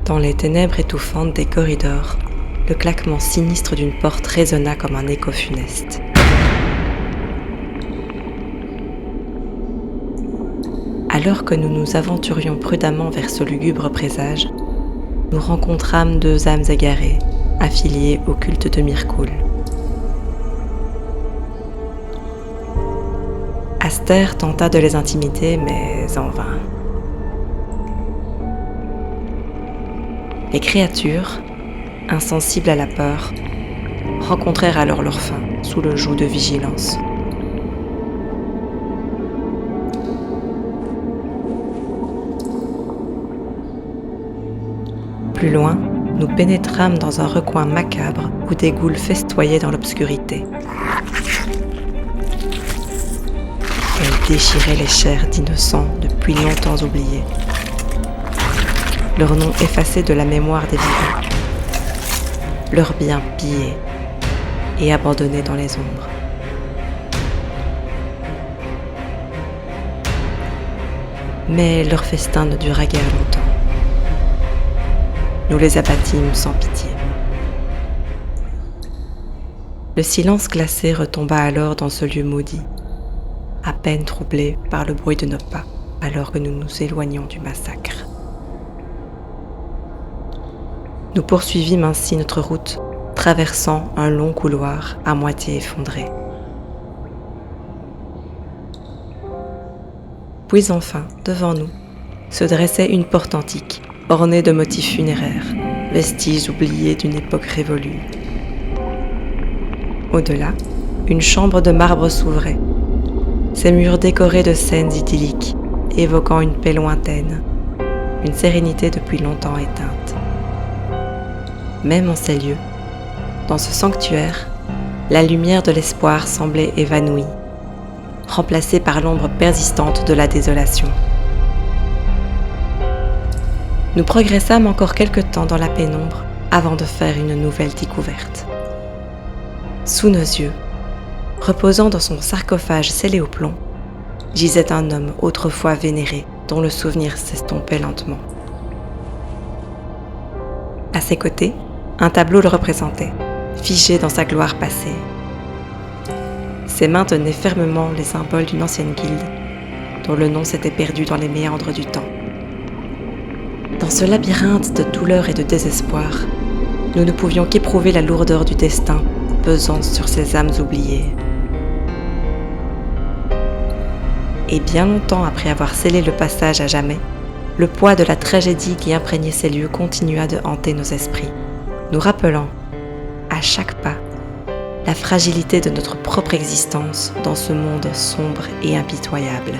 Dans les ténèbres étouffantes des corridors, le claquement sinistre d'une porte résonna comme un écho funeste. Alors que nous nous aventurions prudemment vers ce lugubre présage, nous rencontrâmes deux âmes égarées, affiliées au culte de Myrkoul. Astère tenta de les intimider, mais en vain. Les créatures, insensibles à la peur, rencontrèrent alors leur fin sous le joug de vigilance. Plus loin, nous pénétrâmes dans un recoin macabre où des ghouls festoyaient dans l'obscurité. Elles déchiraient les chairs d'innocents depuis longtemps oubliés, leur nom effacé de la mémoire des vivants, leurs biens pillés et abandonnés dans les ombres. Mais leur festin ne dura guère longtemps. Nous les abattîmes sans pitié. Le silence glacé retomba alors dans ce lieu maudit, à peine troublé par le bruit de nos pas, alors que nous nous éloignions du massacre. Nous poursuivîmes ainsi notre route, traversant un long couloir à moitié effondré. Puis enfin, devant nous, se dressait une porte antique, ornée de motifs funéraires, vestiges oubliés d'une époque révolue. Au-delà, une chambre de marbre s'ouvrait, ses murs décorés de scènes idylliques, évoquant une paix lointaine, une sérénité depuis longtemps éteinte. Même en ces lieux, dans ce sanctuaire, la lumière de l'espoir semblait évanouie, remplacée par l'ombre persistante de la désolation. Nous progressâmes encore quelque temps dans la pénombre avant de faire une nouvelle découverte. Sous nos yeux, reposant dans son sarcophage scellé au plomb, gisait un homme autrefois vénéré dont le souvenir s'estompait lentement. À ses côtés, un tableau le représentait, figé dans sa gloire passée. Ses mains tenaient fermement les symboles d'une ancienne guilde, dont le nom s'était perdu dans les méandres du temps. Dans ce labyrinthe de douleur et de désespoir, nous ne pouvions qu'éprouver la lourdeur du destin pesant sur ces âmes oubliées. Et bien longtemps après avoir scellé le passage à jamais, le poids de la tragédie qui imprégnait ces lieux continua de hanter nos esprits, nous rappelant, à chaque pas, la fragilité de notre propre existence dans ce monde sombre et impitoyable.